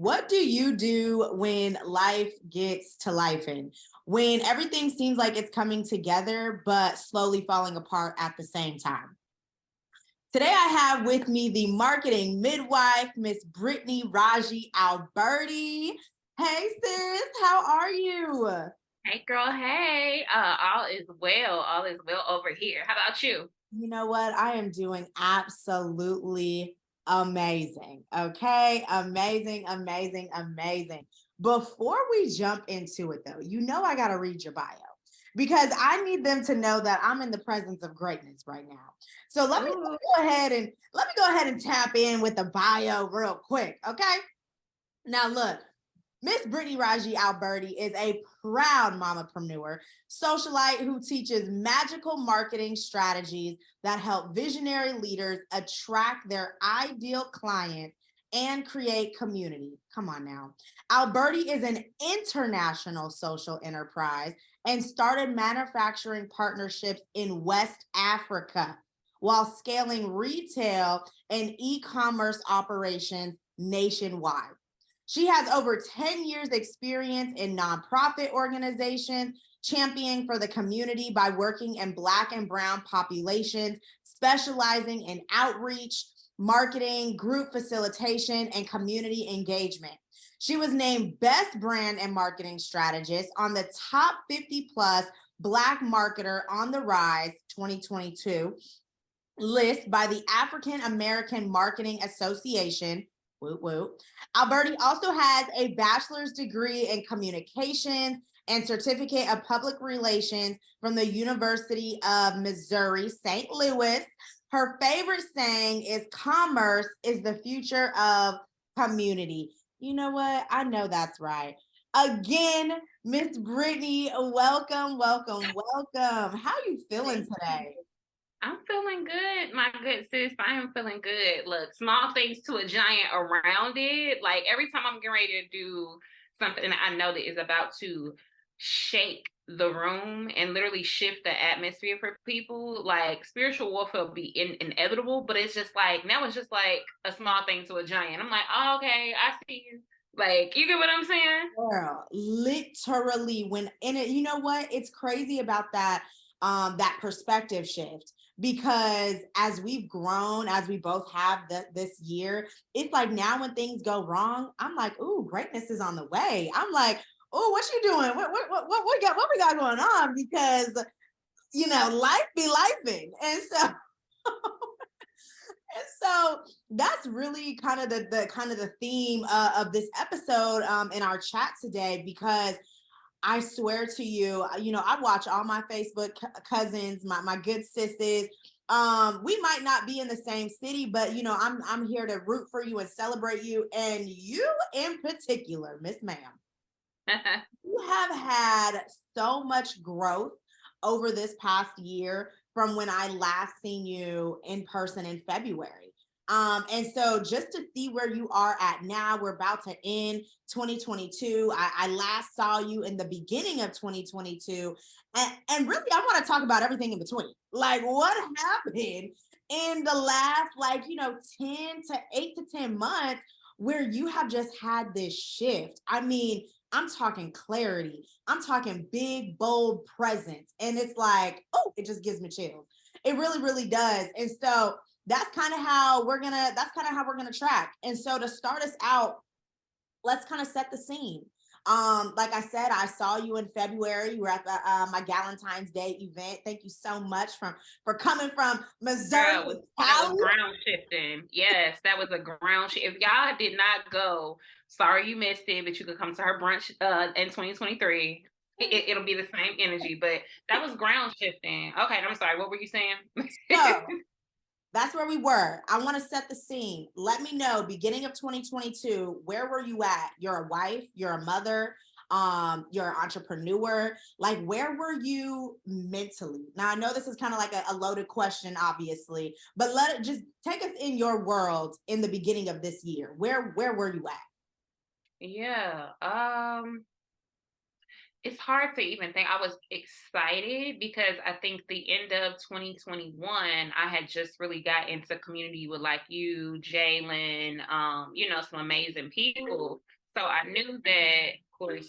What do you do when life gets to lifing? When everything seems like it's coming together, but slowly falling apart at the same time? Today, I have with me the marketing midwife, Miss Brittany Raji Alberty. Hey, sis, how are you? Hey girl, hey. All is well. All is well over here. How about you? You know what? I am doing absolutely amazing. Okay. Amazing, amazing, amazing. Before we jump into it, though, I got to read your bio because I need them to know that I'm in the presence of greatness right now. So Ooh. let me go ahead and tap in with the bio real quick. Okay. Now, look, Miss Brittany Raji Alberty is a proud mamapreneur, socialite who teaches magical marketing strategies that help visionary leaders attract their ideal clients and create community. Come on now. Alberty is an international social enterprise and started manufacturing partnerships in West Africa while scaling retail and e-commerce operations nationwide. She has over 10 years experience in nonprofit organizations, championing for the community by working in Black and Brown populations, specializing in outreach, marketing, group facilitation, and community engagement. She was named Best Brand and Marketing Strategist on the top 50 plus Black Marketer on the Rise 2022 list by the African American Marketing Association. Whoop, whoop. Alberti also has a bachelor's degree in communications and certificate of public relations from the University of Missouri, St. Louis. Her favorite saying is commerce is the future of community. You know what? I know that's right. Again, Miss Brittany, welcome, welcome, welcome. How are you feeling Thank you. today? I'm feeling good, my good sis. I am feeling good. Look, small things to a giant around it. Like every time I'm getting ready to do something that I know that is about to shake the room and literally shift the atmosphere for people, like spiritual warfare will be inevitable, but it's just like now it's just like a small thing to a giant. I'm like, oh, okay, I see you. Like, you get what I'm saying? Girl, literally when in it, you know what? It's crazy about that perspective shift because as we've grown, as we both have this year, it's like now when things go wrong, I'm like, ooh, greatness is on the way. I'm like, oh, what you doing? What we got going on? Because life be lifing. And so that's really kind of the theme of this episode in our chat today, because I swear to you, I watch all my Facebook cousins, my good sisters. We might not be in the same city, but I'm here to root for you and celebrate you, and you in particular, Miss Ma'am. You have had so much growth over this past year from when I last seen you in person in February. And so just to see where you are at now, we're about to end 2022. I last saw you in the beginning of 2022. And really, I want to talk about everything in between. Like what happened in the last, 10 to 8 to 10 months where you have just had this shift. I mean, I'm talking clarity. I'm talking big, bold presence. And it's like, oh, it just gives me chills. It really, really does. And so that's kind of how we're gonna track. And so to start us out, let's kind of set the scene. Like I said, I saw you in February. You were at my Galentine's Day event. Thank you so much for coming from Missouri Girl, to that was Cali. ground shifting. Yes, that was a ground shift. If y'all did not go, sorry you missed it, but you could come to her brunch in 2023. It'll be the same energy, but that was ground shifting. Okay, I'm sorry. What were you saying? So that's where we were. I want to set the scene. Let me know, beginning of 2022, where were you at? You're a wife, you're a mother, you're an entrepreneur. Like, where were you mentally? Now, I know this is kind of like a loaded question, obviously, but let it just take us in your world in the beginning of this year. Where were you at? Yeah. it's hard to even think. I was excited because I think the end of 2021, I had just really got into community with like you, Jalen, some amazing people. So I knew that, of course,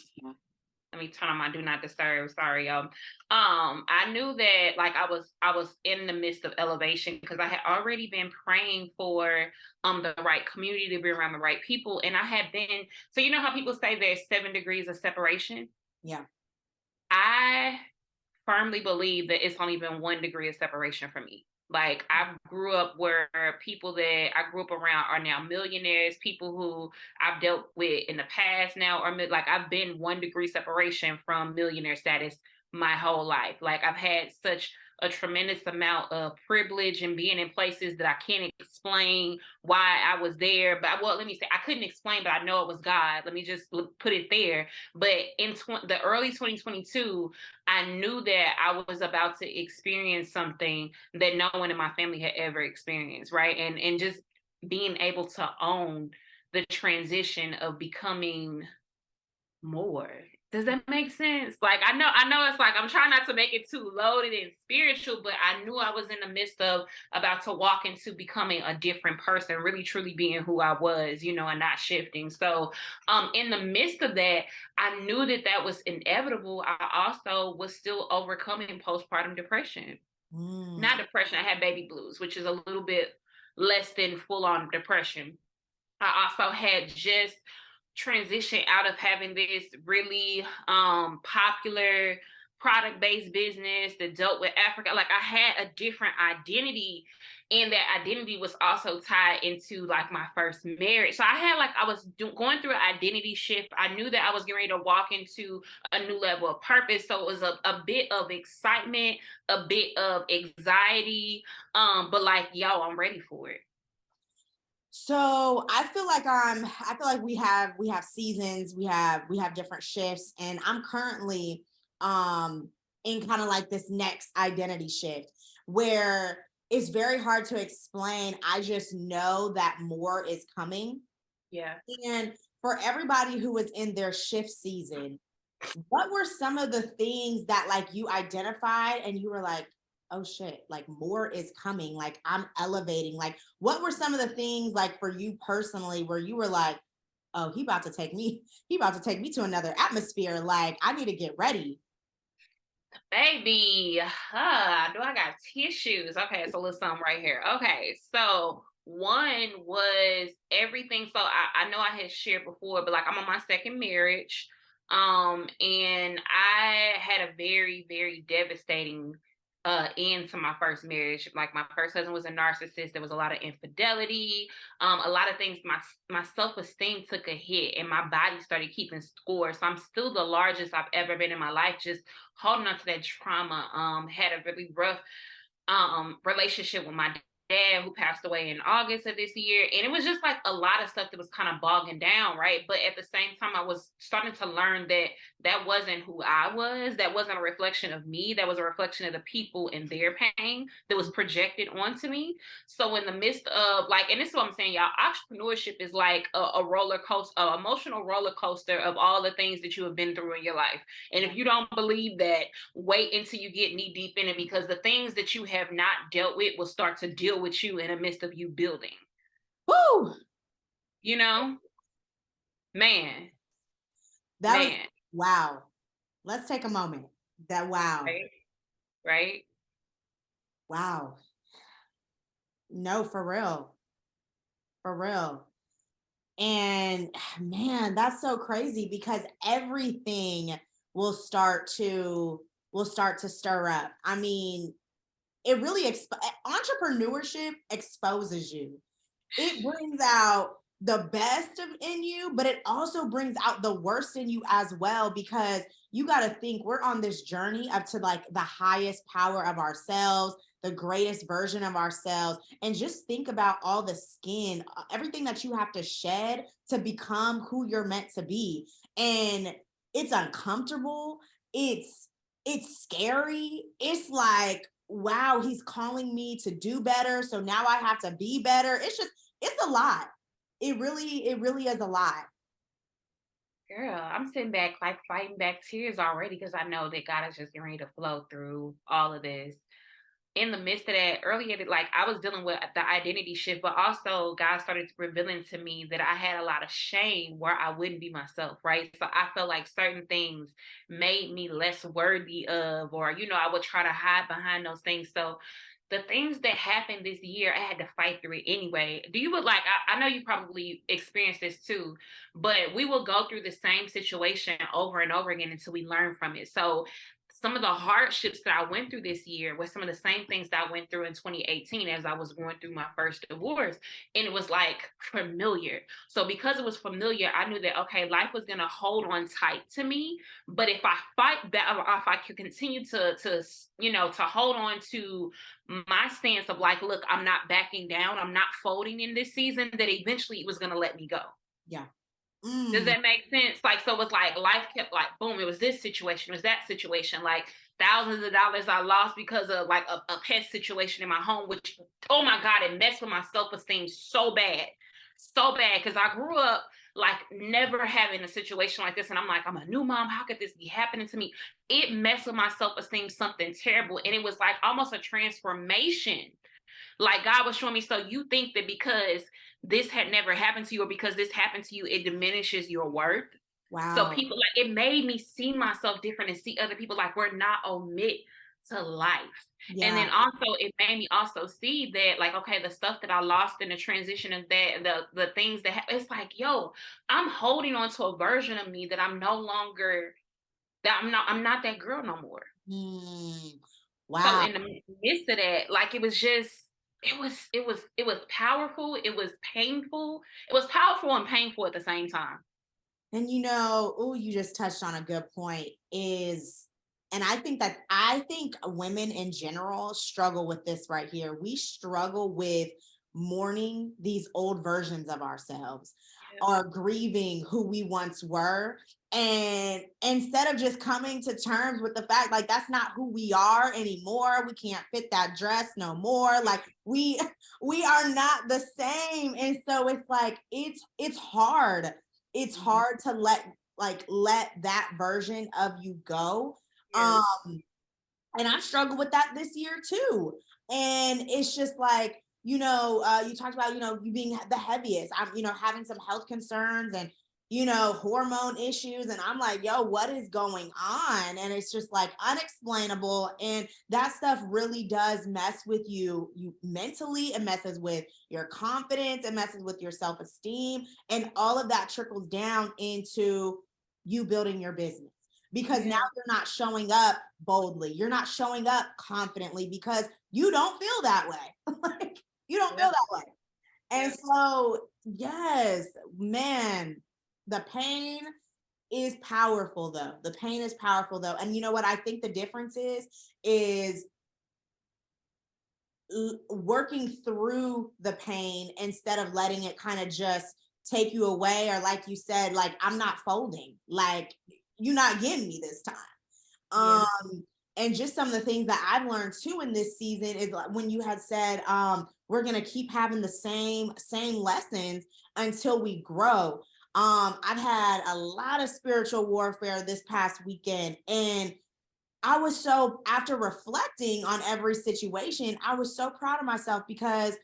let me turn on my do not disturb. Sorry, y'all. I knew that like I was in the midst of elevation because I had already been praying for the right community to be around the right people. And I had been, so you know how people say there's 7 degrees of separation? Yeah. I firmly believe that it's only been 1 degree of separation for me. Like I grew up where people that I grew up around are now millionaires, people who I've dealt with in the past now are like I've been 1 degree separation from millionaire status my whole life. Like I've had such a tremendous amount of privilege and being in places that I can't explain why I was there. But well, let me say I couldn't explain, but I know it was God. Let me just put it there. But in the early 2022, I knew that I was about to experience something that no one in my family had ever experienced, right? And just being able to own the transition of becoming more. Does that make sense? Like I know it's like I'm trying not to make it too loaded and spiritual, but I knew I was in the midst of about to walk into becoming a different person, really truly being who I was, and not shifting. So in the midst of that, I knew that that was inevitable. I also was still overcoming postpartum depression. Not depression, I had baby blues, which is a little bit less than full on depression. I also had just transitioned out of having this really popular product-based business that dealt with Africa. Like I had a different identity, and that identity was also tied into like my first marriage. So I had like I was going through an identity shift. I knew that I was getting ready to walk into a new level of purpose. So it was a bit of excitement, a bit of anxiety, but like, yo, I'm ready for it. So I feel like we have seasons, we have different shifts, and I'm currently in kind of like this next identity shift where it's very hard to explain. I just know that more is coming. Yeah. And for everybody who is in their shift season, what were some of the things that like you identified and you were like, oh shit, like more is coming, like I'm elevating? Like what were some of the things like for you personally where you were like, oh, he about to take me to another atmosphere, like I need to get ready? Baby, do I got tissues? Okay, it's a little something right here. Okay, so one was everything. So I know I had shared before, but like I'm on my second marriage. And I had a very, very devastating end to my first marriage. Like my first husband was a narcissist. There was a lot of infidelity, a lot of things. My self-esteem took a hit and my body started keeping score. So I'm still the largest I've ever been in my life, just holding on to that trauma. Had a really rough relationship with my dad who passed away in August of this year. And it was just like a lot of stuff that was kind of bogging down, right? But at the same time, I was starting to learn that that wasn't who I was. That wasn't a reflection of me. That was a reflection of the people and their pain that was projected onto me. So in the midst of like, and this is what I'm saying, y'all, entrepreneurship is like a roller coaster, an emotional roller coaster of all the things that you have been through in your life. And if you don't believe that, wait until you get knee deep in it, because the things that you have not dealt with will start to deal with you in the midst of you building. Woo! You know? Man. That was wow. Let's take a moment. That wow. Right? Wow. No, for real. For real. And man, that's so crazy because everything will start to stir up. I mean, it really entrepreneurship exposes you. It brings out the best in you, but it also brings out the worst in you as well, because you got to think we're on this journey up to like the highest power of ourselves, the greatest version of ourselves. And just think about all the skin, everything that you have to shed to become who you're meant to be. And it's uncomfortable. It's scary. It's like, wow, he's calling me to do better. So now I have to be better. It's a lot. It really is a lot. Girl, I'm sitting back like fighting back tears already because I know that God is just getting ready to flow through all of this. In the midst of that, earlier, like I was dealing with the identity shift, but also God started revealing to me that I had a lot of shame where I wouldn't be myself, right? So I felt like certain things made me less worthy of, or, I would try to hide behind those things. So the things that happened this year, I had to fight through it anyway. Do you would like, I know you probably experienced this too, but we will go through the same situation over and over again until we learn from it. So some of the hardships that I went through this year were some of the same things that I went through in 2018 as I was going through my first divorce. And it was like familiar. So because it was familiar, I knew that, okay, life was going to hold on tight to me. But if I fight back, if I could continue to hold on to my stance of like, look, I'm not backing down, I'm not folding in this season, that eventually it was going to let me go. Yeah. Does that make sense? Like, so it was like life kept like, boom, it was this situation, it was that situation, like thousands of dollars I lost because of like a pest situation in my home, which, oh my God, it messed with my self-esteem so bad. So bad. Cause I grew up like never having a situation like this. And I'm like, I'm a new mom. How could this be happening to me? It messed with my self-esteem, something terrible. And it was like almost a transformation. Like God was showing me, so you think that because this had never happened to you or because this happened to you, it diminishes your worth. So Wow. people like it made me see myself different and see other people like we're not omit to life. And Yeah. then also it made me also see that like, okay, the stuff that I lost in the transition of that, the things that it's like, yo, I'm holding on to a version of me that I'm no longer, I'm not that girl no more. Mm. So Wow. in the midst of that, like it was powerful, it was painful. It was powerful and painful at the same time. And oh, you just touched on a good point and I think women in general struggle with this right here. We struggle with mourning these old versions of ourselves Yeah. or grieving who we once were. And instead of just coming to terms with the fact like that's not who we are anymore, we can't fit that dress no more. Like we are not the same. And so it's like it's hard, it's Mhm. hard to let that version of you go. Yes. And I struggled with that this year too. And it's just like, you talked about, you being the heaviest. I'm, having some health concerns and, hormone issues. And I'm like, yo, what is going on? And it's just like unexplainable. And that stuff really does mess with you mentally. It messes with your confidence. It messes with your self-esteem. And all of that trickles down into you building your business because now Yeah. you're not showing up boldly. You're not showing up confidently because you don't feel that way. Like you don't feel Yep. that way. And Yep. so, yes, man, the pain is powerful though. The pain is powerful though. And you know what I think the difference is working through the pain instead of letting it kind of just take you away or like you said, like I'm not folding. Like you're not getting me this time. Yeah. And just some of the things that I've learned too in this season is like when you had said, we're gonna keep having the same lessons until we grow. I've had a lot of spiritual warfare this past weekend, and I was so after reflecting on every situation, I was so proud of myself because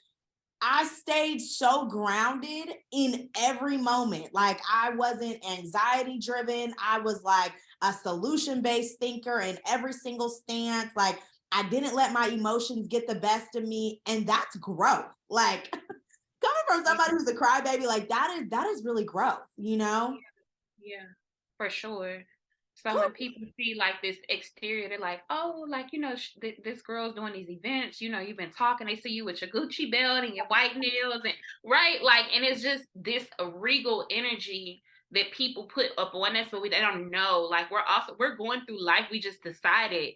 I stayed so grounded in every moment. Like I wasn't anxiety driven. I was like a solution based thinker in every single stance. Like I didn't let my emotions get the best of me. And that's growth. Like coming from Yeah. somebody who's a crybaby, like that is really growth. Yeah. For sure. So when people see like this exterior, they're like, oh, like, this girl's doing these events, you've been talking, they see you with your Gucci belt and your white nails and right. Like, and it's just this regal energy that people put up on us, but they don't know. Like we're going through life. We just decided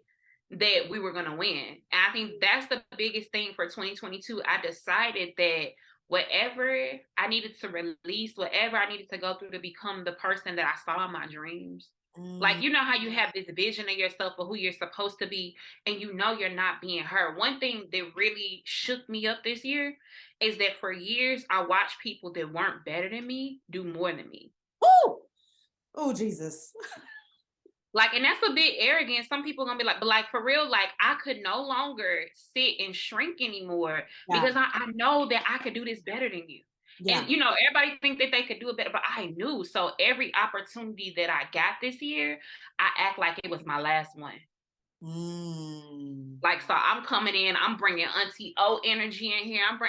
that we were going to win. And I think that's the biggest thing for 2022. I decided that whatever I needed to release, whatever I needed to go through to become the person that I saw in my dreams. Like, Mm, you know how you have this vision of yourself or who you're supposed to be, and you're not being her. One thing that really shook me up this year is that for years, I watched people that weren't better than me do more than me. woo! Oh, Jesus. Like, and that's a bit arrogant. Some people gonna be like, but like for real, like I could no longer sit and shrink anymore because I know that I could do this better than you. Yeah. And everybody think that they could do it better, but I knew. So every opportunity that I got this year, I act like it was my last one. Like, so I'm coming in, I'm bringing Auntie O energy in here. I'm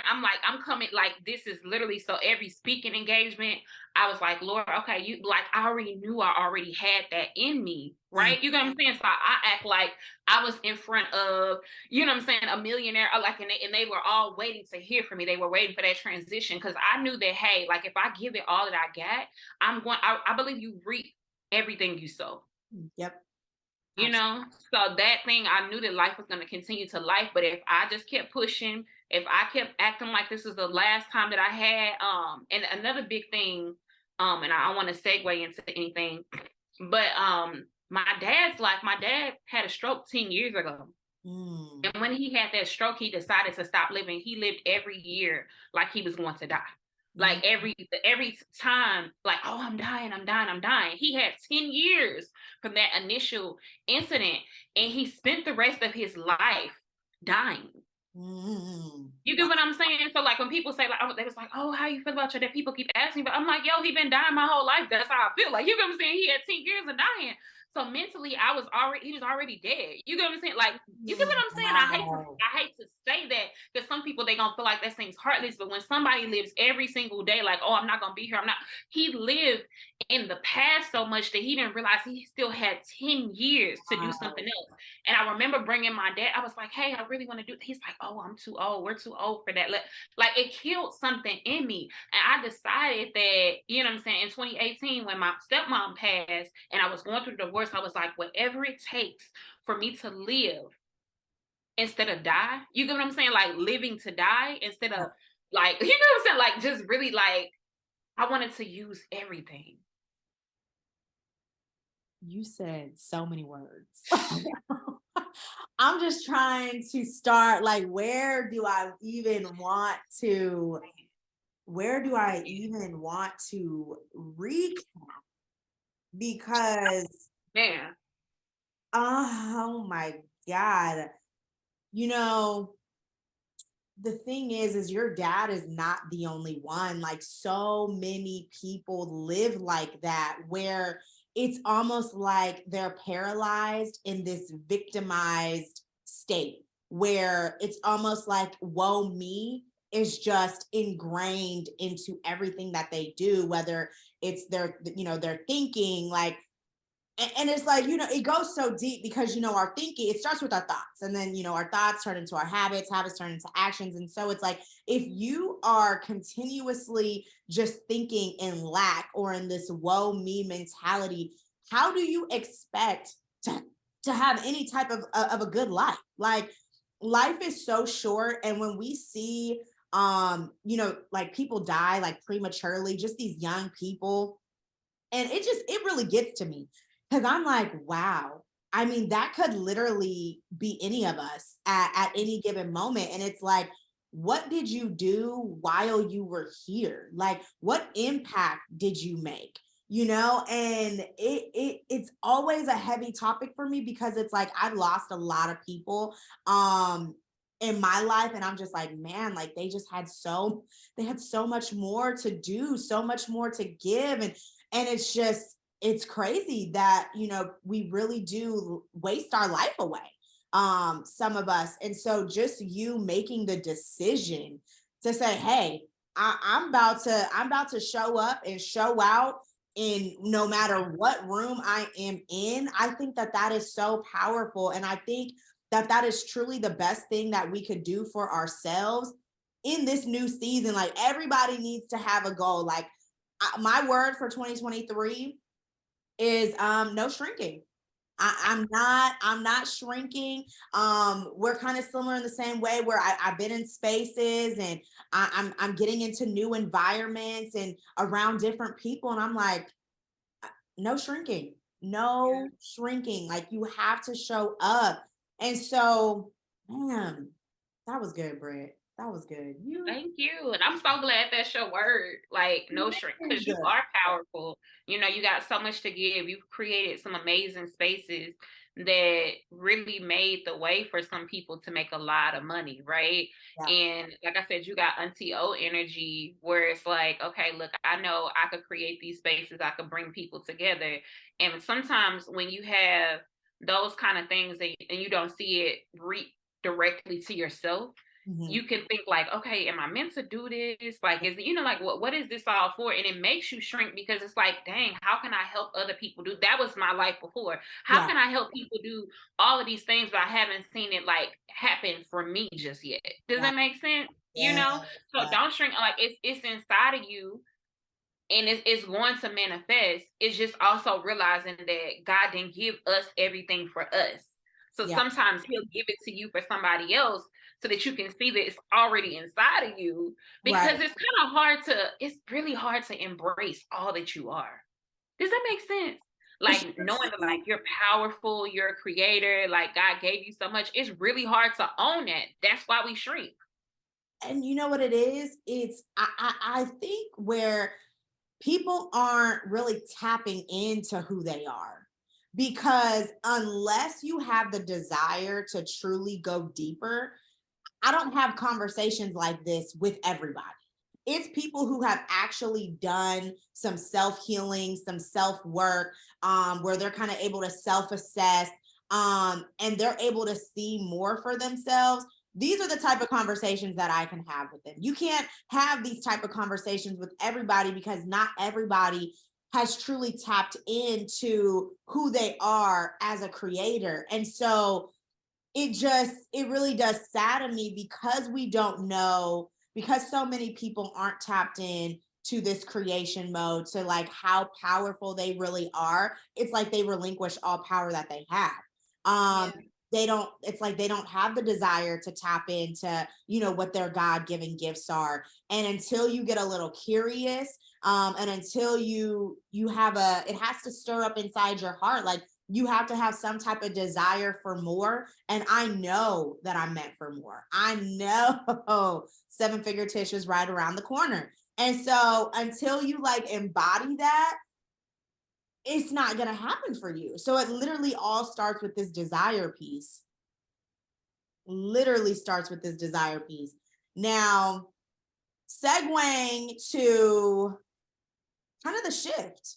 coming like this is literally, so every speaking engagement, I was like, Lord, okay, I already knew I already had that in me, right? You know what I'm saying? So I act like I was in front of, a millionaire, like, and they were all waiting to hear from me. They were waiting for that transition because I knew that, hey, like if I give it all that I got, I believe you reap everything you sow. Yep. So that thing, I knew that life was going to continue to life, but if I just kept pushing, if I kept acting like this is the last time that I had, and another big thing, and I don't want to segue into anything, but my dad had a stroke 10 years ago. And when he had that stroke, he decided to stop living. He lived every year like he was going to die. Like every time, like, oh, I'm dying. He had 10 years from that initial incident, and he spent the rest of his life dying. You get what I'm saying? So like when people say, like, oh, they was like, oh, how you feel about your dad? People keep asking, but I'm like, yo, he been dying my whole life. That's how I feel. Like, you get what I'm saying? He had 10 years of dying. So mentally, he was already dead. You get what I'm saying? Like, you get what I'm saying? Wow. I hate to say that because some people, they gonna feel like that seems heartless. But when somebody lives every single day, like, oh, I'm not gonna be here. He lived in the past so much that he didn't realize he still had 10 years to do something else. And I remember bringing my dad. I was like, hey, I really want to do. He's like, oh, I'm too old. We're too old for that. Like it killed something in me. And I decided that, you know what I'm saying, in 2018, when my stepmom passed and I was going through the divorce, I was like, whatever it takes for me to live instead of die. You get what I'm saying? Like living to die instead of like, you know what I'm saying? Like just really like, I wanted to use everything. You said so many words. I'm just trying to start, like, where do I even want to recap? Because, Yeah. oh my God, the thing is your dad is not the only one. Like, so many people live like that, where it's almost like they're paralyzed in this victimized state, where it's almost like woe me is just ingrained into everything that they do, whether it's their thinking, like, and it's like, it goes so deep because, our thinking, it starts with our thoughts, and then, our thoughts turn into our habits turn into actions. And so it's like, if you are continuously just thinking in lack or in this woe me mentality, how do you expect to have any type of a good life? Like, life is so short. And when we see, like, people die like prematurely, just these young people, and it really gets to me. Because I'm like, wow. I mean, that could literally be any of us at any given moment. And it's like, what did you do while you were here? Like, what impact did you make? And it's always a heavy topic for me, because it's like, I've lost a lot of people in my life, and I'm just like, man, like, they had so much more to do, so much more to give. And it's crazy that, we really do waste our life away, some of us. And so just you making the decision to say, hey, I'm about to show up and show out in no matter what room I am in, I think that is so powerful. And I think that is truly the best thing that we could do for ourselves in this new season. Like, everybody needs to have a goal. Like, my word for 2023 is no shrinking. I'm not shrinking. We're kind of similar in the same way, where I've been in spaces, and I'm getting into new environments and around different people, and I'm like, no shrinking, shrinking. Like, you have to show up. And so, man, that was good, Britt. That was good. Thank you. And I'm so glad that's your word. Like, no shrink, because you are powerful. You know, you got so much to give. You've created some amazing spaces that really made the way for some people to make a lot of money, right? Yeah. And like I said, you got Auntie O energy where it's like, okay, look, I know I could create these spaces, I could bring people together. And sometimes when you have those kind of things and you don't see it directly to yourself, you can think like, okay, am I meant to do this? Like, is it, like, what is this all for? And it makes you shrink because it's like, dang, how can I help other people do? That was my life before. How can I help people do all of these things, but I haven't seen it like happen for me just yet? Does that make sense? So don't shrink. Like, it's inside of you, and it's going to manifest. It's just also realizing that God didn't give us everything for us. So sometimes he'll give it to you for somebody else so that you can see that it's already inside of you, because it's really hard to embrace all that you are. Does that make sense? Like, knowing that, like, you're powerful, you're a creator, like God gave you so much. It's really hard to own that. That's why we shrink. And you know what it is? I think where people aren't really tapping into who they are, because unless you have the desire to truly go deeper, I don't have conversations like this with everybody. It's people who have actually done some self-healing, some self-work, where they're kind of able to self-assess, and they're able to see more for themselves. These are the type of conversations that I can have with them. You can't have these type of conversations with everybody, because not everybody has truly tapped into who they are as a creator. And so it really does sadden me, because we don't know, because so many people aren't tapped in to this creation mode, to like how powerful they really are. It's like they relinquish all power that they have. It's like they don't have the desire to tap into, what their God-given gifts are. And until you get a little curious, and until you have it has to stir up inside your heart. Like, you have to have some type of desire for more. And I know that I'm meant for more. I know seven-figure Tish is right around the corner. And so until you like embody that, it's not going to happen for you. So it literally all starts with this desire piece. Literally starts with this desire piece. Now, segueing to kind of the shift.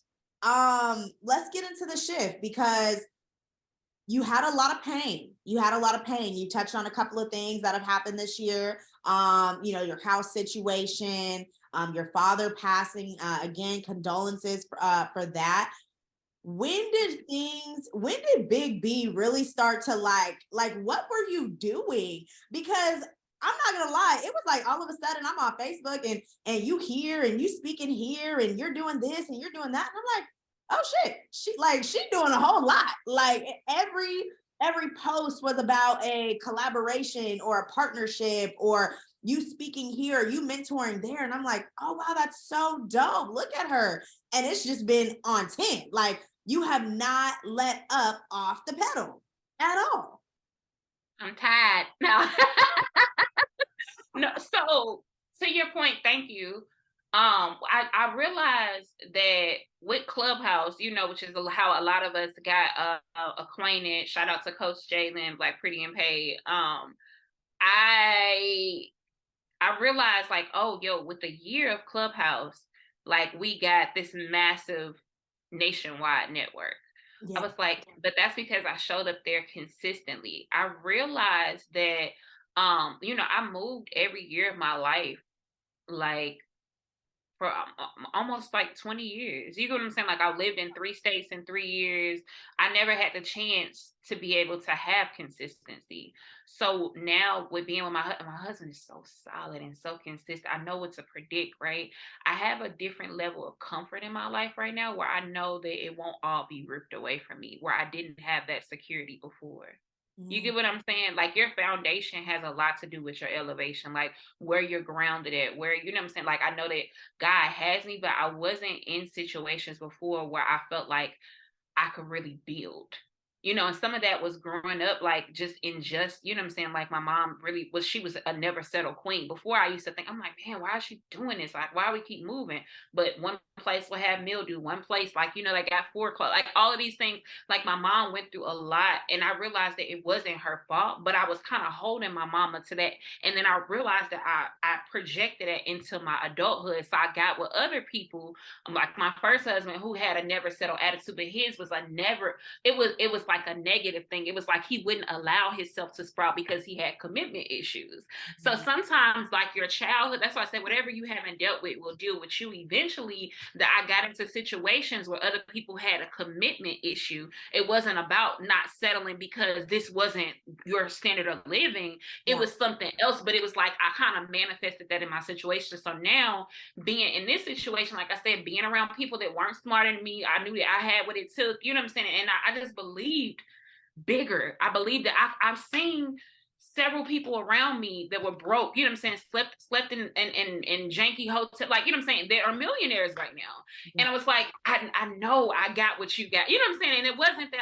Let's get into the shift, because you had a lot of pain. You touched on a couple of things that have happened this year. Your house situation, your father passing, again, condolences for that. When did Big B really start to like, what were you doing? Because I'm not gonna lie, it was like all of a sudden I'm on Facebook and you here and you speaking here and you're doing this and you're doing that. And I'm like, oh shit, she doing a whole lot. Like every post was about a collaboration or a partnership, or you speaking here, you mentoring there. And I'm like, oh wow, that's so dope. Look at her. And it's just been on 10. Like, you have not let up off the pedal at all. I'm tired. No. No, so to your point, thank you. I realized that with Clubhouse, which is how a lot of us got acquainted. Shout out to Coach Jalen, Black Pretty and Paid. I realized, like, oh, with the year of Clubhouse, like, we got this massive nationwide network. I was like, but that's because I showed up there consistently. I realized that, I moved every year of my life, like, for almost like 20 years. You get what I'm saying? Like, I lived in 3 states in 3 years. I never had the chance to be able to have consistency. So now, with being with my husband is so solid and so consistent. I know what to predict, right? I have a different level of comfort in my life right now, where I know that it won't all be ripped away from me, where I didn't have that security before. You get what I'm saying? Like, your foundation has a lot to do with your elevation, like where you're grounded at, where, you know what I'm saying? Like, I know that God has me, but I wasn't in situations before where I felt like I could really build. you know, and some of that was growing up, like just in just, you know what I'm saying? Like my mom really was, she was a never settled queen. Before I used to think, I'm like, man, why is she doing this? Like, why we keep moving? But one place will have mildew, one place, like, you know, they got 4 o'clock, like all of these things, like my mom went through a lot. And I realized that it wasn't her fault, but I was kind of holding my mama to that. And then I realized that I projected it into my adulthood. So I got with other people, like my first husband, who had a never settled attitude, but his was a never, it was like a negative thing. It was like he wouldn't allow himself to sprout because he had commitment issues. So sometimes like your childhood, that's why I said whatever you haven't dealt with will deal with you eventually. That I got into situations where other people had a commitment issue. It wasn't about not settling because this wasn't your standard of living. It was something else, but it was like I kind of manifested that in my situation. So now being in this situation, like I said, being around people that weren't smarter than me, I knew that I had what it took, you know what I'm saying? And I just believed bigger. I believe that I've seen several people around me that were broke, you know what I'm saying, slept in janky hotel, like, you know what I'm saying, they are millionaires right now. And I was like, I know I got what you got, you know what I'm saying? And it wasn't that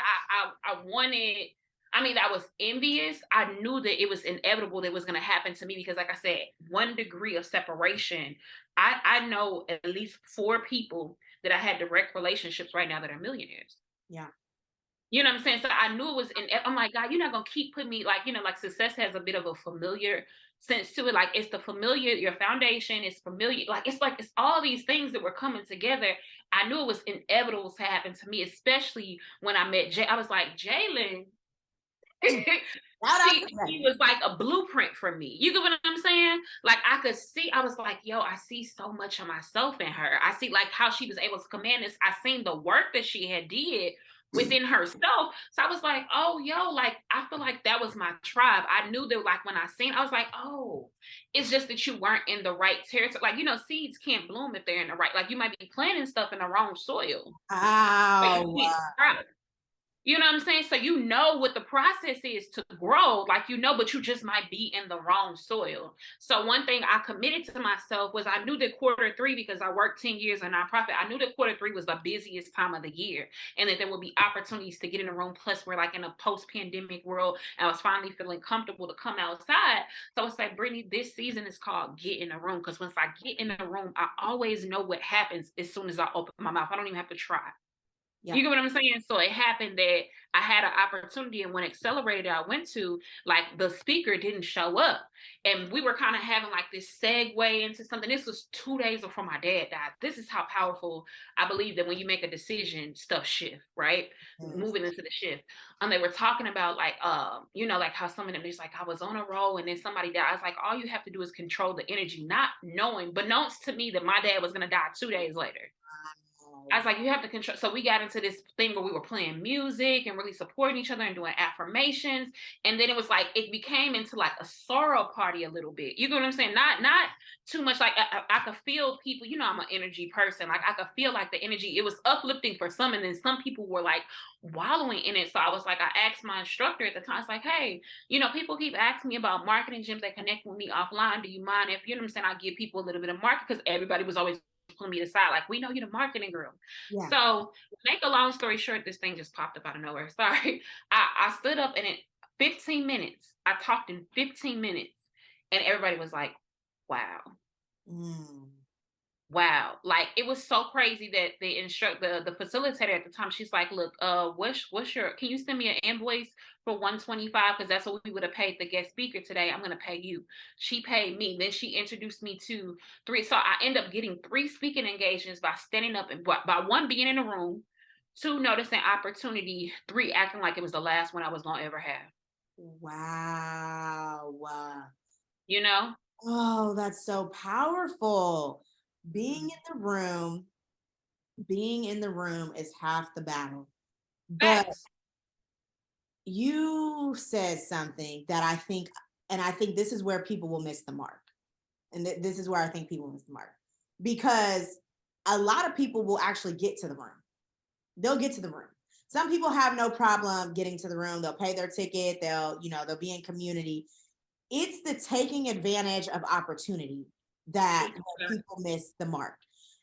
I wanted, I mean, I was envious. I knew that it was inevitable that it was going to happen to me because, like I said, 1 degree of separation. I know at least 4 people that I had direct relationships right now that are millionaires. Yeah. You know what I'm saying? So I knew it was, I'm like, God, you're not going to keep putting me, like, you know, like success has a bit of a familiar sense to it. Like it's the familiar, your foundation is familiar. Like it's all these things that were coming together. I knew it was inevitable to happen to me, especially when I met Jay. I was like, Jalen, she was like a blueprint for me. You get what I'm saying? Like I could see, I was like, yo, I see so much of myself in her. I see like how she was able to command this. I seen the work that she had did within herself. So I was like, oh, yo, like, I feel like that was my tribe. I knew that, like, when I seen, I was like, oh, it's just that you weren't in the right territory. Like, you know, seeds can't bloom if they're in the right, like, you might be planting stuff in the wrong soil. Wow. You know what I'm saying? So you know what the process is to grow, like, you know, but you just might be in the wrong soil. So one thing I committed to myself was I knew that Q3, because I worked 10 years in a nonprofit, I knew that Q3 was the busiest time of the year and that there would be opportunities to get in the room. Plus we're like in a post-pandemic world and I was finally feeling comfortable to come outside. So it's like, Brittany, this season is called Get in the Room. Because once I get in the room, I always know what happens as soon as I open my mouth. I don't even have to try. Yeah. You get what I'm saying? So it happened that I had an opportunity, and when Accelerated I went to, like the speaker didn't show up. And we were kind of having like this segue into something. This was 2 days before my dad died. This is how powerful I believe that when you make a decision, stuff shift, right? Moving into the shift. They were talking about like, you know, like how some of them just like, I was on a roll and then somebody died. I was like, all you have to do is control the energy, not knowing, but knows to me that my dad was going to die 2 days later. I was like, you have to control. So we got into this thing where we were playing music and really supporting each other and doing affirmations. And then it was like, it became into like a sorrow party a little bit. You know what I'm saying? Not too much. Like I could feel people, you know, I'm an energy person. Like I could feel like the energy, it was uplifting for some. And then some people were like wallowing in it. So I was like, I asked my instructor at the time, it's like, hey, you know, people keep asking me about marketing gyms that connect with me offline. Do you mind if, you know what I'm saying, I give people a little bit of market? Because everybody was always pulling me aside, like, we know you're the marketing girl. Yeah. So make a long story short, this thing just popped up out of nowhere. Sorry. I stood up and in 15 minutes, I talked in 15 minutes and everybody was like, wow. Wow. Like it was so crazy that the facilitator at the time, she's like, look, what's your, can you send me an invoice for $125? Because that's what we would have paid the guest speaker today. I'm going to pay you. She paid me. Then she introduced me to 3. So I end up getting 3 speaking engagements by standing up and by 1 being in the room, 2 noticing opportunity, 3 acting like it was the last one I was going to ever have. Wow. You know? Oh, that's so powerful. Being in the room is half the battle. But you said something that I think this is where people will miss the mark. And this is where I think people miss the mark, because a lot of people will actually get to the room. They'll get to the room. Some people have no problem getting to the room. They'll pay their ticket. They'll be in community. It's the taking advantage of opportunity that people miss the mark.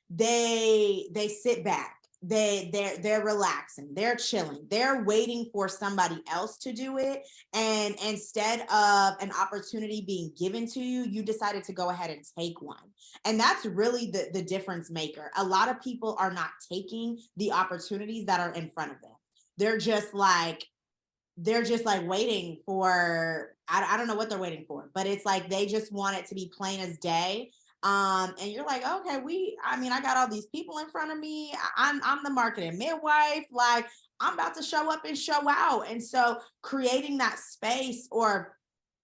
They sit back they're relaxing, they're chilling, they're waiting for somebody else to do it, and instead of an opportunity being given to you, you decided to go ahead and take one. And that's really the difference maker. A lot of people are not taking the opportunities that are in front of them. They're just like waiting for, I don't know what they're waiting for, but it's like they just want it to be plain as day. And you're like, okay, I got all these people in front of me. I'm the marketing midwife. Like, I'm about to show up and show out. And so creating that space, or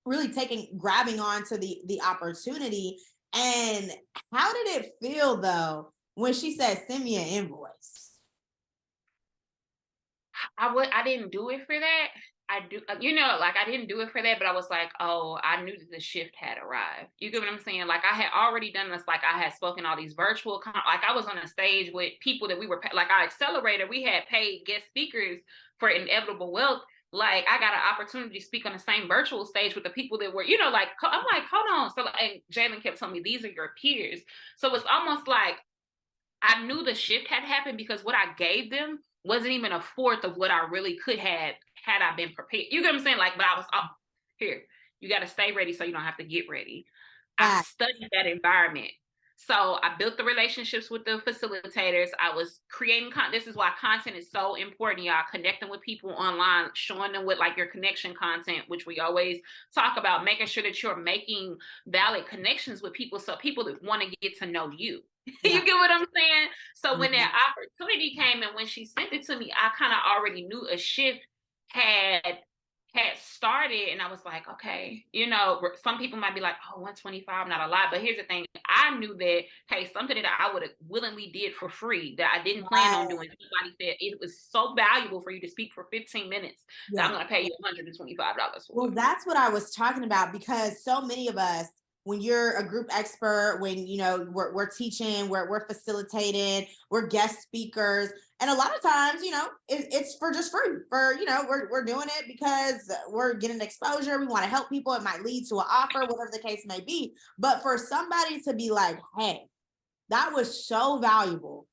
really grabbing onto the opportunity. And how did it feel though when she said, send me an invoice? I didn't do it for that. I didn't do it for that, but I was like, oh, I knew that the shift had arrived. You get what I'm saying? Like, I had already done this. Like, I had spoken all these virtual, like I was on a stage with people that we were, like our accelerator, we had paid guest speakers for Inevitable Wealth. Like, I got an opportunity to speak on the same virtual stage with the people that were, like, I'm like, hold on. So, and Jalen kept telling me, these are your peers. So it's almost like I knew the shift had happened, because what I gave them wasn't even a fourth of what I really could have had I been prepared. You get what I'm saying? Like, but I was, oh, here, you got to stay ready so you don't have to get ready. I studied that environment. So I built the relationships with the facilitators. I was creating content. This is why content is so important, y'all. Connecting with people online, showing them with like your connection content, which we always talk about, making sure that you're making valid connections with people, so people that want to get to know you. Yeah. You get what I'm saying? So when that opportunity came, and when she sent it to me, I kind of already knew a shift had started, and I was like, okay, some people might be like, oh, 125, not a lot. But here's the thing. I knew that, hey, something that I would have willingly did for free that I didn't plan on doing. Somebody said it was so valuable for you to speak for 15 minutes that I'm going to pay you $125 for. Well, that's what I was talking about, because so many of us, when you're a group expert, when, we're teaching, we're facilitated, we're guest speakers. And a lot of times, it's for just free, we're doing it because we're getting exposure. We want to help people. It might lead to an offer, whatever the case may be. But for somebody to be like, hey, that was so valuable,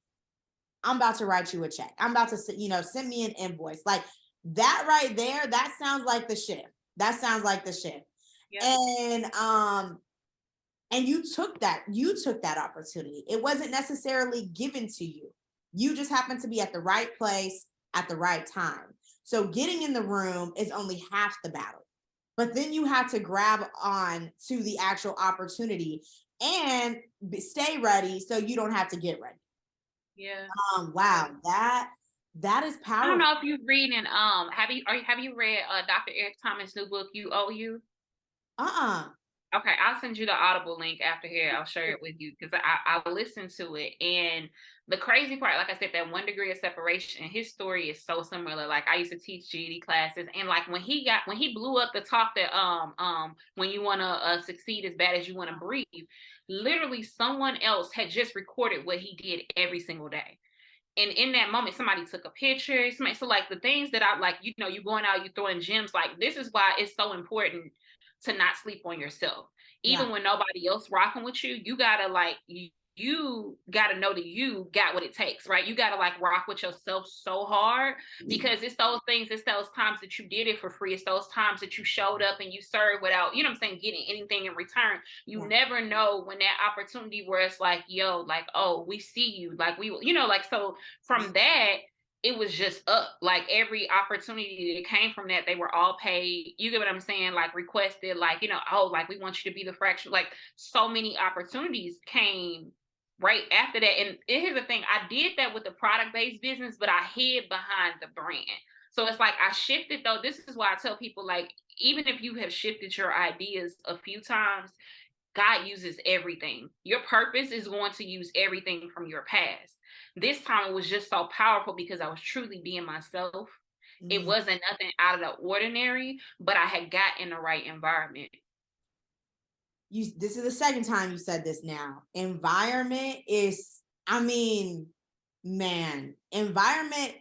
I'm about to write you a check. I'm about to, send me an invoice. Like, that right there, that sounds like the shift. That sounds like the shift. Yep. And you took that opportunity. It wasn't necessarily given to you. You just happened to be at the right place at the right time. So getting in the room is only half the battle. But then you have to grab on to the actual opportunity and stay ready so you don't have to get ready. Yeah. Wow, that is powerful. I don't know if you're reading. Have you read Dr. Eric Thomas' new book, You Owe You? Okay, I'll send you the Audible link after here. I'll share it with you, because I listened to it. And the crazy part, like I said, that 1 degree of separation, his story is so similar. Like, I used to teach GED classes, and like when he blew up the talk that when you want to succeed as bad as you want to breathe, literally someone else had just recorded what he did every single day. And in that moment, somebody took a picture. So like the things that I like, you going out, you throwing gems. Like, this is why it's so important to not sleep on yourself. Even when nobody else rocking with you, you gotta you gotta know that you got what it takes, right? You gotta like rock with yourself so hard, because it's those things, it's those times that you did it for free. It's those times that you showed up and you served without, getting anything in return. You never know when that opportunity where it's like, yo, like, oh, we see you, like we, so from that, it was just up. Like, every opportunity that came from that, they were all paid. You get what I'm saying? Like, requested, like, oh, like, we want you to be the fraction. Like, so many opportunities came right after that. And here's the thing. I did that with the product-based business, but I hid behind the brand. So it's like I shifted, though. This is why I tell people, like, even if you have shifted your ideas a few times, God uses everything. Your purpose is going to use everything from your past. This time it was just so powerful because I was truly being myself. It wasn't nothing out of the ordinary, but I had got in the right environment. This is the second time you said this now. Environment is, environment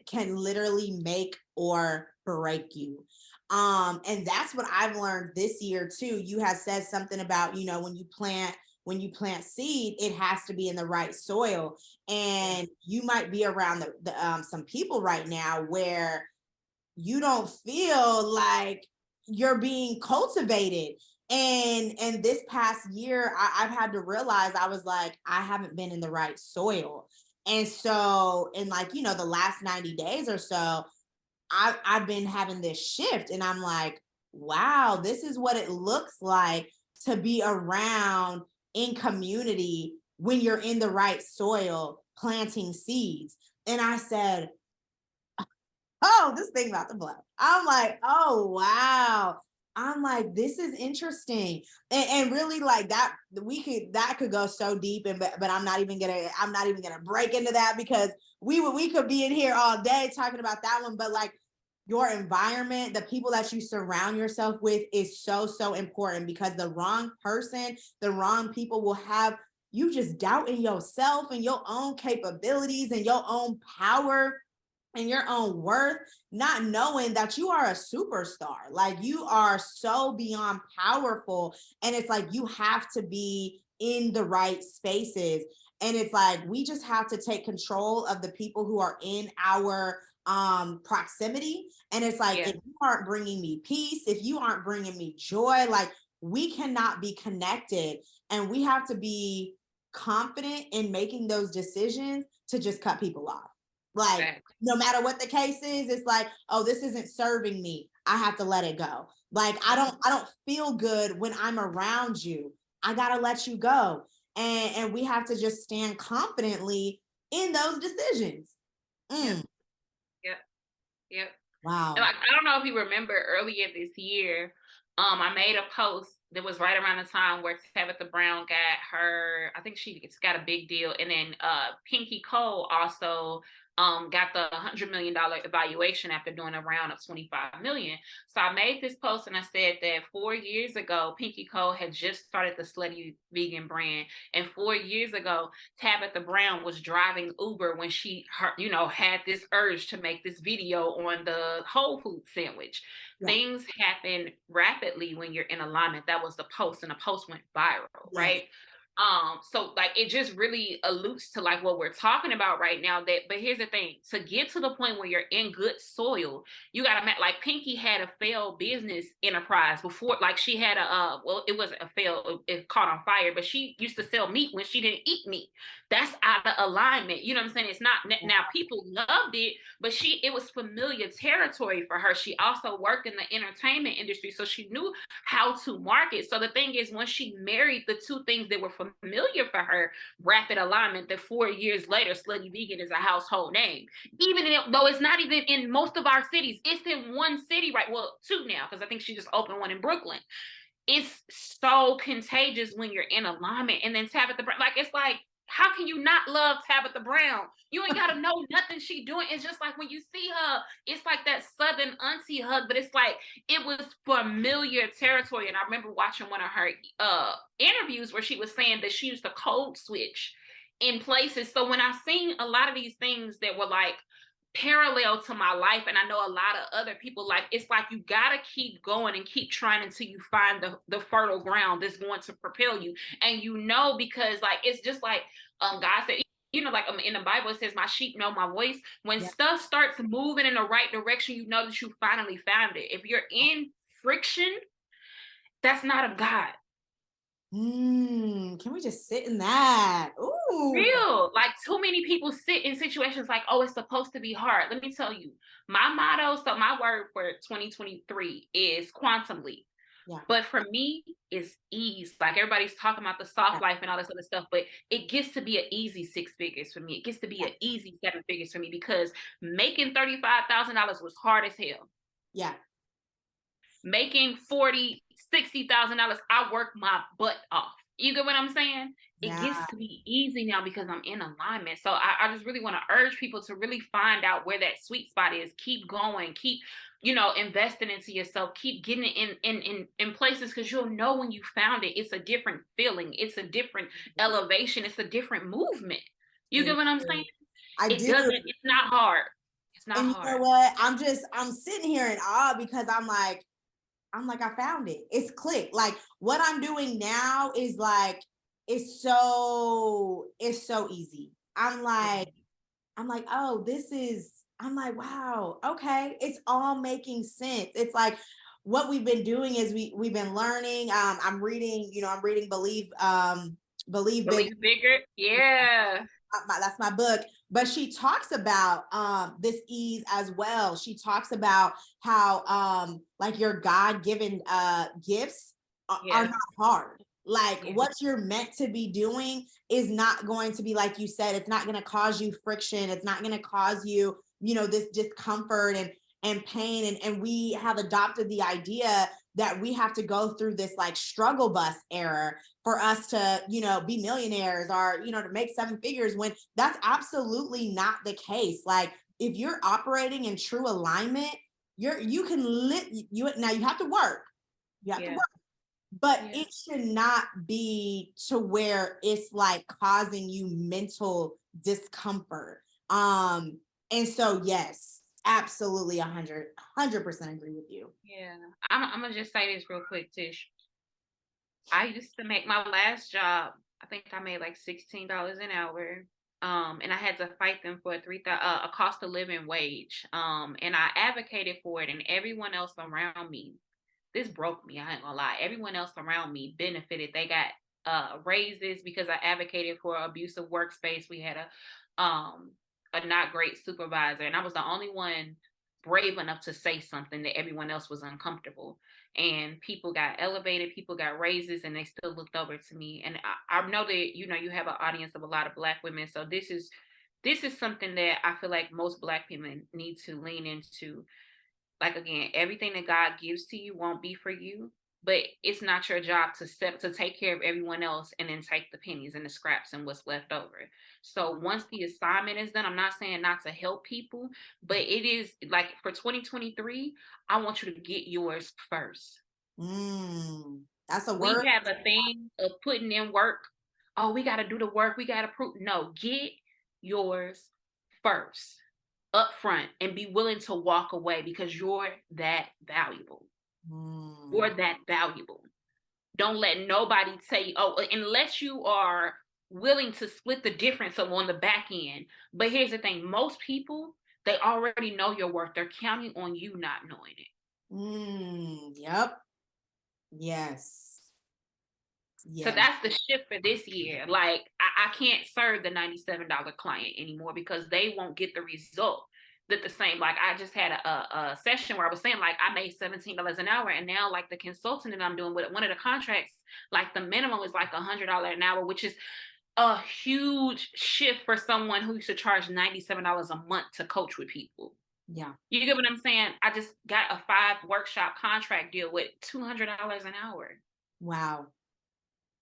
can literally make or break you. And that's what I've learned this year too. You had said something about, when you plant when you plant seed, it has to be in the right soil. And you might be around some people right now where you don't feel like you're being cultivated. And this past year, I've had to realize, I was like, I haven't been in the right soil. And so in, like, the last 90 days or so, I've been having this shift, and I'm like, wow, this is what it looks like to be around in community when you're in the right soil planting seeds. And I said, oh, this thing about to blow. I'm like, oh, wow. I'm like, this is interesting. And really, like, that could go so deep, and but I'm not even gonna break into that, because we could be in here all day talking about that one. But like, your environment, the people that you surround yourself with, is so, so important, because the wrong person, the wrong people will have you just doubting yourself and your own capabilities and your own power and your own worth, not knowing that you are a superstar. Like, you are so beyond powerful. And it's like, you have to be in the right spaces. And it's like, we just have to take control of the people who are in our proximity. And it's like, if you aren't bringing me peace, if you aren't bringing me joy, like, we cannot be connected. And we have to be confident in making those decisions to just cut people off. Like, no matter what the case is, it's like, oh, this isn't serving me, I have to let it go. Like, I don't feel good when I'm around you, I gotta let you go. And we have to just stand confidently in those decisions. Yep. Wow. Like, I don't know if you remember earlier this year, I made a post that was right around the time where Tabitha Brown got her, I think she's got a big deal. And then Pinky Cole also got the $100 million evaluation after doing a round of 25 million. So I made this post and I said that 4 years ago, Pinky Cole had just started the Slutty Vegan brand. And 4 years ago, Tabitha Brown was driving Uber when she, had this urge to make this video on the Whole Food sandwich. Yeah. Things happen rapidly when you're in alignment. That was the post, and the post went viral, right? So like, it just really alludes to like what we're talking about right now. But here's the thing: to get to the point where you're in good soil, you gotta like, Pinky had a failed business enterprise before. Like, she had it wasn't a fail, it caught on fire, but she used to sell meat when she didn't eat meat. That's out of alignment. You know what I'm saying? It's not, now people loved it, but it was familiar territory for her. She also worked in the entertainment industry, so she knew how to market. So the thing is, when she married the two things that were familiar for her, rapid alignment, that 4 years later, Slutty Vegan is a household name. Even though it's not even in most of our cities, it's in one city, right? Well, two now, because I think she just opened one in Brooklyn. It's so contagious when you're in alignment. And then Tabitha Brown, like, it's like, how can you not love Tabitha Brown? You ain't got to know nothing she doing. It's just like, when you see her, it's like that Southern auntie hug, but it's like, it was familiar territory. And I remember watching one of her interviews where she was saying that she used to code switch in places. So when I seen a lot of these things that were like parallel to my life, and I know a lot of other people, like, it's like, you gotta keep going and keep trying until you find the fertile ground that's going to propel you. And because like, it's just like God said, like in the Bible, it says, my sheep know my voice. When stuff starts moving in the right direction, you know that you finally found it. If you're in friction, that's not of God. Can we just sit in that? Ooh. Real. Like, too many people sit in situations like, oh, it's supposed to be hard. Let me tell you, my motto, so my word for 2023 is quantum leap. Yeah. But for me, it's ease. Like, everybody's talking about the soft life and all this other stuff, but it gets to be an easy 6 figures for me. It gets to be an easy 7 figures for me, because making $35,000 was hard as hell. Yeah. Making $40,000, $60,000, I worked my butt off. You get what I'm saying? It gets to be easy now because I'm in alignment. So I just really want to urge people to really find out where that sweet spot is. Keep going. Keep, investing into yourself. Keep getting it in places, because you'll know when you found it. It's a different feeling. It's a different elevation. It's a different movement. You get what I'm saying? It's not hard. It's not hard. You know what? I'm sitting here in awe, because I'm like, I found it. It's clicked. Like, what I'm doing now is like, it's so easy. I'm like, oh, I'm like, wow, okay. It's all making sense. It's like what we've been doing is we've been learning. I'm reading, Believe Big. Believe bigger. Yeah. That's my book. But she talks about this ease as well. She talks about how like your God-given gifts are not hard. Like what you're meant to be doing is not going to be, like you said, it's not going to cause you friction. It's not going to cause you, this discomfort and pain. And we have adopted the idea that we have to go through this like struggle bus era for us to, be millionaires or, to make seven figures, when that's absolutely not the case. Like if you're operating in true alignment, you can live, now you have to work. You have to work. But it should not be to where it's like causing you mental discomfort. And so yes, absolutely 100% agree with you. Yeah. I'm gonna just say this real quick, Tish. I used to make my last job, I think I made like $16 an hour. And I had to fight them for a cost of living wage. And I advocated for it, and everyone else around me, this broke me. I ain't gonna lie. Everyone else around me benefited. They got raises because I advocated for an abusive workspace. We had a not great supervisor, and I was the only one brave enough to say something that everyone else was uncomfortable. And people got elevated, people got raises, and they still looked over to me. And I know that you have an audience of a lot of Black women, so this is something that I feel like most Black women need to lean into. Like, again, everything that God gives to you won't be for you, but it's not your job to take care of everyone else and then take the pennies and the scraps and what's left over. So once the assignment is done, I'm not saying not to help people, but it is like for 2023, I want you to get yours first. That's a word. We have a thing of putting in work. Oh, we got to do the work. We got to prove. No, get yours first up front and be willing to walk away because you're that valuable. You're that valuable. Don't let nobody say, oh, unless you are willing to split the difference on the back end. But here's the thing, most people, they already know your worth. They're counting on you not knowing it. Yep. Yes. So that's the shift for this year. Like, I can't serve the $97 client anymore because they won't get the result that the same. Like, I just had a session where I was saying, like, I made $17 an hour, and now, like, the consultant that I'm doing with one of the contracts, like, the minimum is like $100 an hour, which is a huge shift for someone who used to charge $97 a month to coach with people. Yeah. You get what I'm saying? I just got a 5-workshop contract deal with $200 an hour. Wow.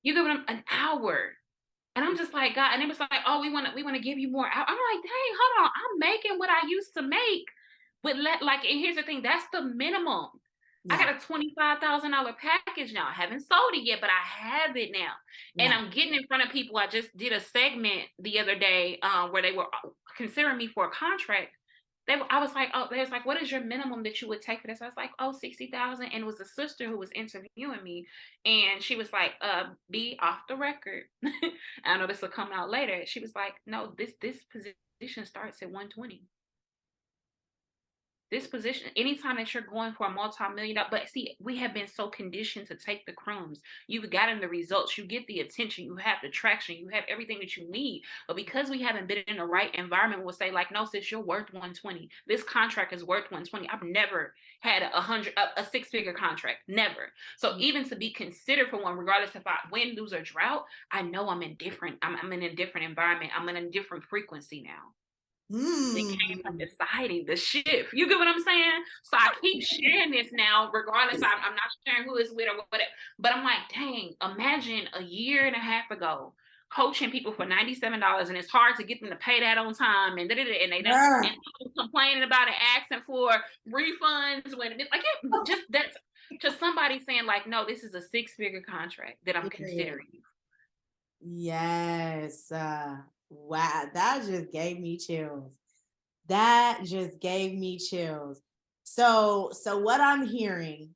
You give them an hour. And I'm just like, God, and it was like, oh, we want to give you more. I'm like, dang, hold on. I'm making what I used to make. But and here's the thing, that's the minimum. Yeah. I got a $25,000 package now. I haven't sold it yet, but I have it now. Yeah. And I'm getting in front of people. I just did a segment the other day where they were considering me for a contract. I was like, oh, they was like, what is your minimum that you would take for this? I was like, oh, 60,000. And it was a sister who was interviewing me. And she was like, be off the record. I know this will come out later. She was like, no, this position starts at 120. This position, anytime that you're going for a multi-million-dollar, but see, we have been so conditioned to take the crumbs. You've gotten the results, you get the attention, you have the traction, you have everything that you need. But because we haven't been in the right environment, we'll say, like, no, sis, you're worth 120. This contract is worth 120. I've never had a six-figure contract, never. So even to be considered for one, regardless if I win, lose, or drought, I know I'm in a different environment. I'm in a different frequency now. It came from deciding the shift. You get what I'm saying? So I keep sharing this now, regardless. I'm not sharing who it's with or whatever. But I'm like, dang, imagine a year and a half ago coaching people for $97, and it's hard to get them to pay that on time, and they don't, and complaining about it, asking for refunds when it's like, just that's just somebody saying, like, no, this is a 6-figure contract that I'm considering. Yes. Wow, that just gave me chills. That just gave me chills. So what I'm hearing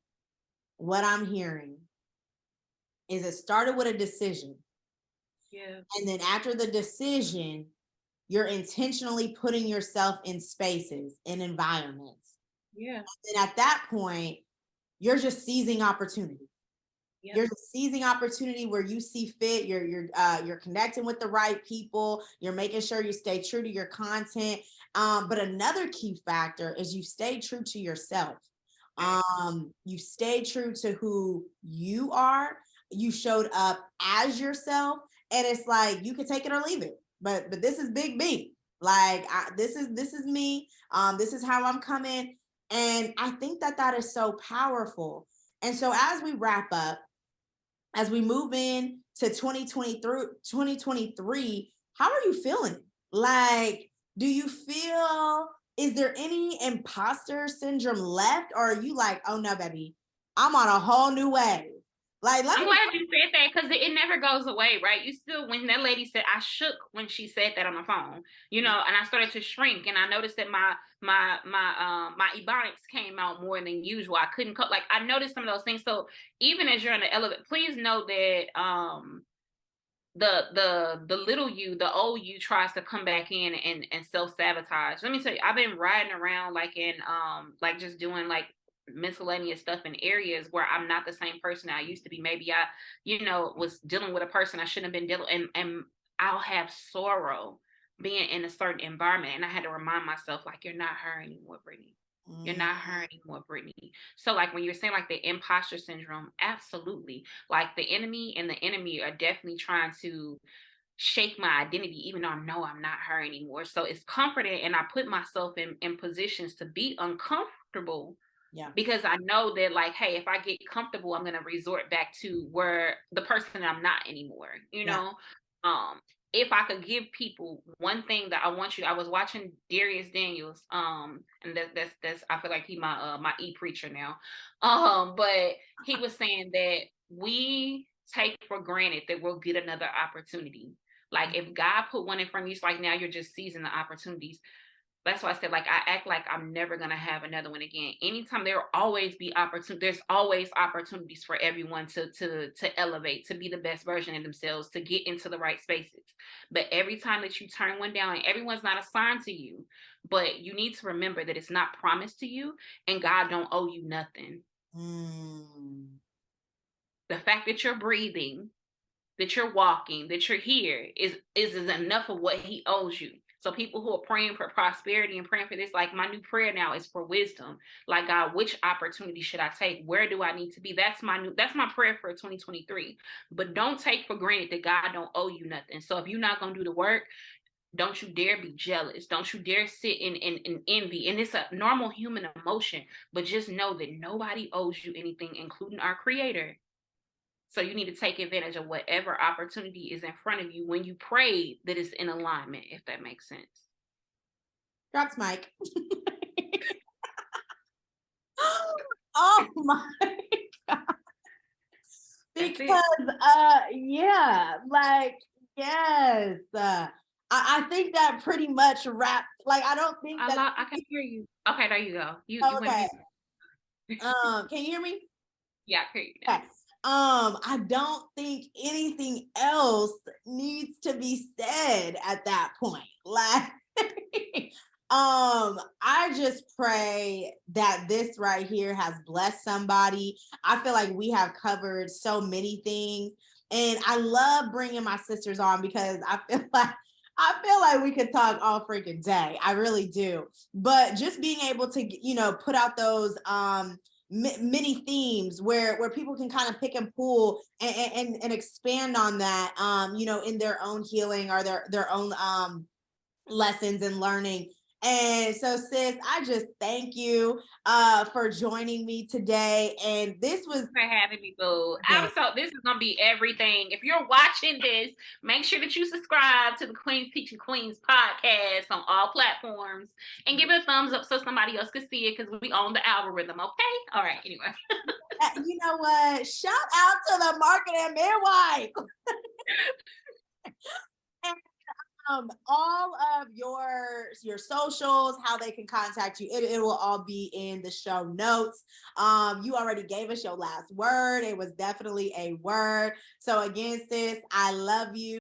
is it started with a decision. Yeah. And then after the decision, you're intentionally putting yourself in spaces, in environments. Yeah. And at that point, you're just seizing opportunity. Yep. You're just seizing opportunity where you see fit. You're connecting with the right people. You're making sure you stay true to your content. But another key factor is you stay true to yourself. You stay true to who you are. You showed up as yourself, and it's like you can take it or leave it. But this is big B. Like this is me. This is how I'm coming, and I think that is so powerful. And so as we wrap up, as we move in to 2023, how are you feeling? Like, do you feel, is there any imposter syndrome left? Or are you like, oh no, baby, I'm on a whole new wave? Like, I'm glad you said that because it never goes away, right? You still, when that lady said, I shook when she said that on the phone, and I started to shrink, and I noticed that my ebonics came out more than usual. I couldn't cope. Like, I noticed some of those things. So even as you're in the elevator, please know that the little you, the old you tries to come back in and self-sabotage. Let me tell you, I've been riding around like in like just doing like miscellaneous stuff in areas where I'm not the same person I used to be. Maybe I, was dealing with a person I shouldn't have been dealing, and I'll have sorrow being in a certain environment. And I had to remind myself, like, you're not her anymore, Brittany. You're not her anymore, Brittany. So like when you're saying like the imposter syndrome, absolutely. Like the enemy are definitely trying to shake my identity, even though I know I'm not her anymore. So it's comforting, and I put myself in positions to be uncomfortable. Yeah. Because I know that, like, hey, if I get comfortable, I'm going to resort back to where the person that I'm not anymore, if I could give people one thing that I want you, I was watching Darius Daniels, and that's I feel like he my preacher now, but he was saying that we take for granted that we'll get another opportunity. Like if God put one in front of you, it's like now you're just seizing the opportunities. That's why I said, like, I act like I'm never going to have another one again. Anytime, there will always be opportunity. There's always opportunities for everyone to elevate, to be the best version of themselves, to get into the right spaces. But every time that you turn one down, and everyone's not assigned to you, but you need to remember that it's not promised to you, and God don't owe you nothing. The fact that you're breathing, that you're walking, that you're here is enough of what he owes you. So people who are praying for prosperity and praying for this, like my new prayer now is for wisdom. Like, God, which opportunity should I take? Where do I need to be? That's my prayer for 2023. But don't take for granted that God don't owe you nothing. So if you're not going to do the work, don't you dare be jealous. Don't you dare sit in envy. And it's a normal human emotion, but just know that nobody owes you anything, including our creator. So you need to take advantage of whatever opportunity is in front of you when you pray that it's in alignment, if that makes sense. Drops mic. Oh my God. Because yeah, like, yes. I think that pretty much wrapped, like, I don't think that I can hear you. Okay, there you go. Okay. Can you hear me? Yeah, I hear you now. Okay. I don't think anything else needs to be said at that point. Like, I just pray that this right here has blessed somebody. I feel like we have covered so many things, and I love bringing my sisters on because I feel like we could talk all freaking day. I really do. But just being able to, put out those many themes where people can kind of pick and pull and expand on that, in their own healing or their own lessons and learning. And so, sis, I just thank you for joining me today. And this was for having me, boo. Yeah. This is gonna be everything. If you're watching this, make sure that you subscribe to the Queens Teaching Queens podcast on all platforms and give it a thumbs up so somebody else can see it, because we own the algorithm. Okay. All right. Anyway. You know what? Shout out to the Marketing Midwife. All of your socials, how they can contact you, it will all be in the show notes. You already gave us your last word. It was definitely a word. So again, sis, I love you.